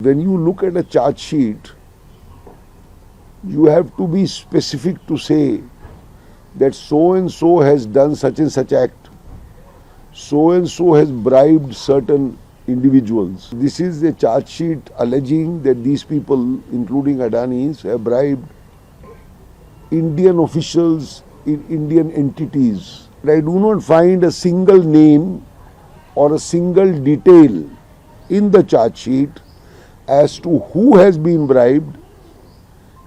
When you look at a charge sheet, you have to be specific to say that so and so has done such and such act, so and so has bribed certain individuals. This is a charge sheet alleging that these people, including Adanis, have bribed Indian officials in Indian entities. I do not find a single name or a single detail in the charge sheet as to who has been bribed,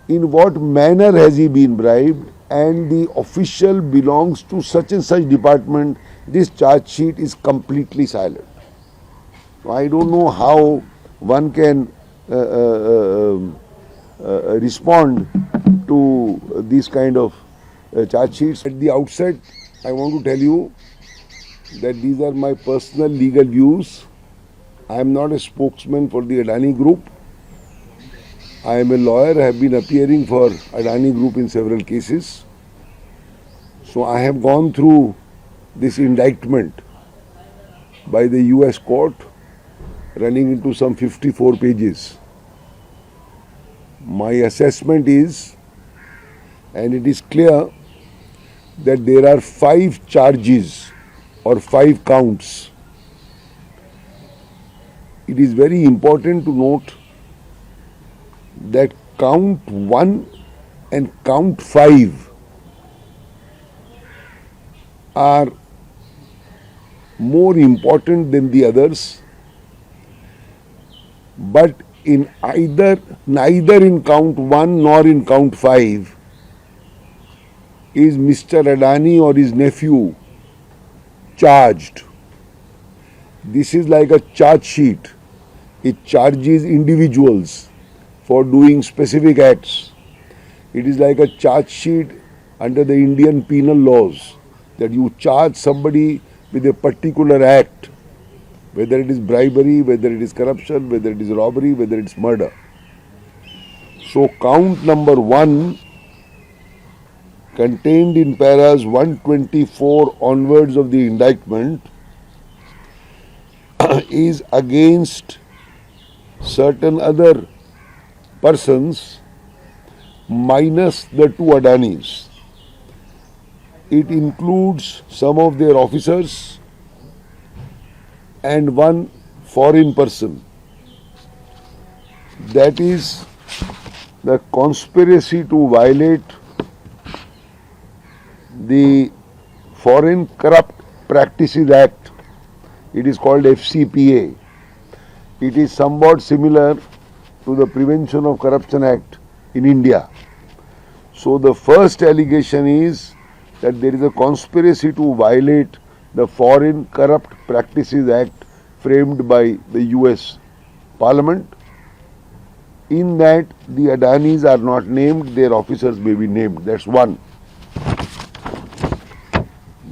in what manner has he been bribed, and the official belongs to such and such department. This charge sheet is completely silent. I don't know how one can respond to these kind of charge sheets. At the outset, I want to tell you that these are my personal legal views. I am not a spokesman for the Adani Group. I am a lawyer. I have been appearing for Adani Group in several cases. So I have gone through this indictment by the US court, running into some 54 pages. My assessment is, and it is clear, that there are 5 charges or 5 counts. It is very important to note that count 1 and count 5 are more important than the others, but in neither in count 1 nor in count 5 is Mr. Adani or his nephew charged. This is like a charge sheet. It charges individuals for doing specific acts. It is like a charge sheet under the Indian penal laws, that you charge somebody with a particular act, whether it is bribery, whether it is corruption, whether it is robbery, whether it is murder. So count number 1, contained in paras 124 onwards of the indictment, is against certain other persons minus the 2 Adanis. It includes some of their officers and 1 foreign person. That is the conspiracy to violate the Foreign Corrupt Practices Act. It is called FCPA. It is somewhat similar to the Prevention of Corruption Act in India. So the first allegation is that there is a conspiracy to violate the Foreign Corrupt Practices Act framed by the US Parliament. In that, the Adanis are not named, their officers may be named. That's 1.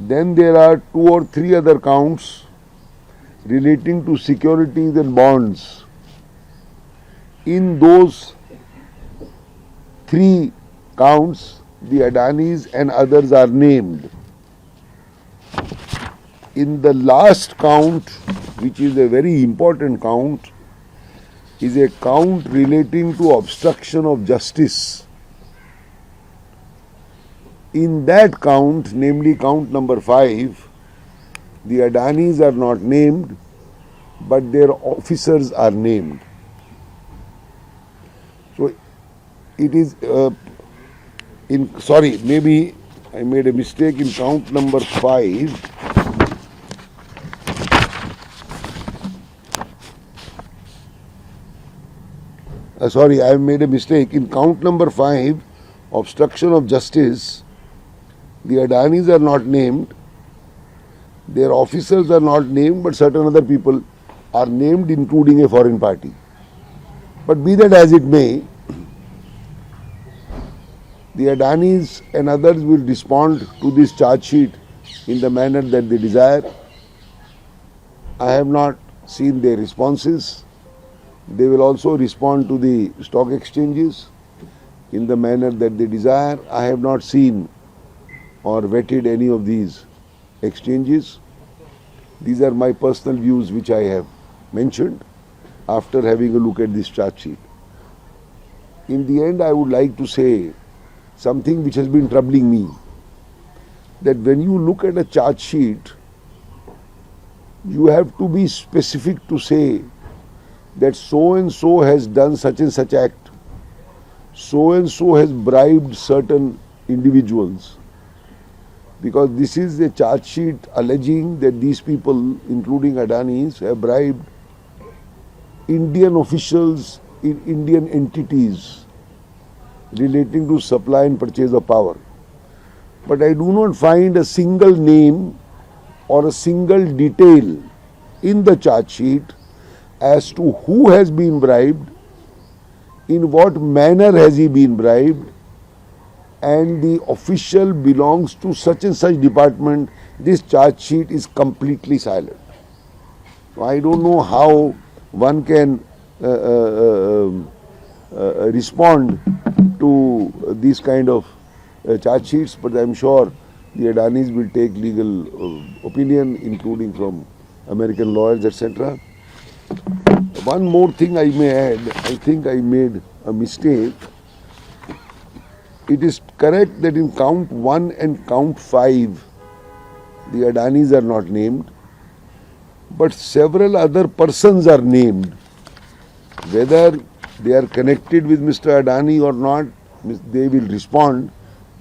Then there are 2 or 3 other counts relating to securities and bonds. In those 3 counts, the Adanis and others are named. In the last count, which is a very important count, is a count relating to obstruction of justice. In that count, namely count number 5, the Adanis are not named, but their officers are named. So it is, maybe I made a mistake in count number 5. I made a mistake. In count number 5, obstruction of justice, the Adanis are not named, their officers are not named, but certain other people are named, including a foreign party. But be that as it may, the Adanis and others will respond to this charge sheet in the manner that they desire. I have not seen their responses. They will also respond to the stock exchanges in the manner that they desire. I have not seen or vetted any of these exchanges. These are my personal views which I have mentioned. after having a look at this charge sheet. In the end, I would like to say something which has been troubling me, that when you look at a charge sheet, you have to be specific to say that so and so has done such and such act, so and so has bribed certain individuals, because this is a charge sheet alleging that these people, including Adanis, have bribed Indian officials in Indian entities relating to supply and purchase of power. But I do not find a single name or a single detail in the charge sheet as to who has been bribed, in what manner has he been bribed, and the official belongs to such and such department. This charge sheet is completely silent. I don't know how one can respond to these kind of charge sheets, but I am sure the Adanis will take legal opinion, including from American lawyers, etc. One more thing I may add, I think I made a mistake. It is correct that in count 1 and count 5, the Adanis are not named, but several other persons are named. Whether they are connected with Mr. Adani or not, they will respond.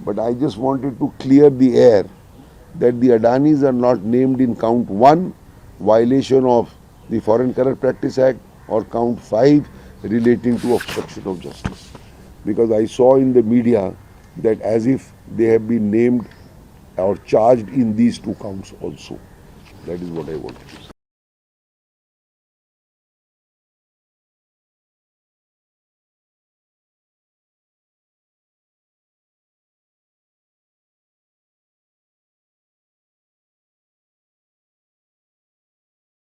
But I just wanted to clear the air that the Adanis are not named in count 1, violation of the Foreign Corrupt Practice Act, or count 5, relating to obstruction of justice. Because I saw in the media that as if they have been named or charged in these two counts also. That is what I wanted to say.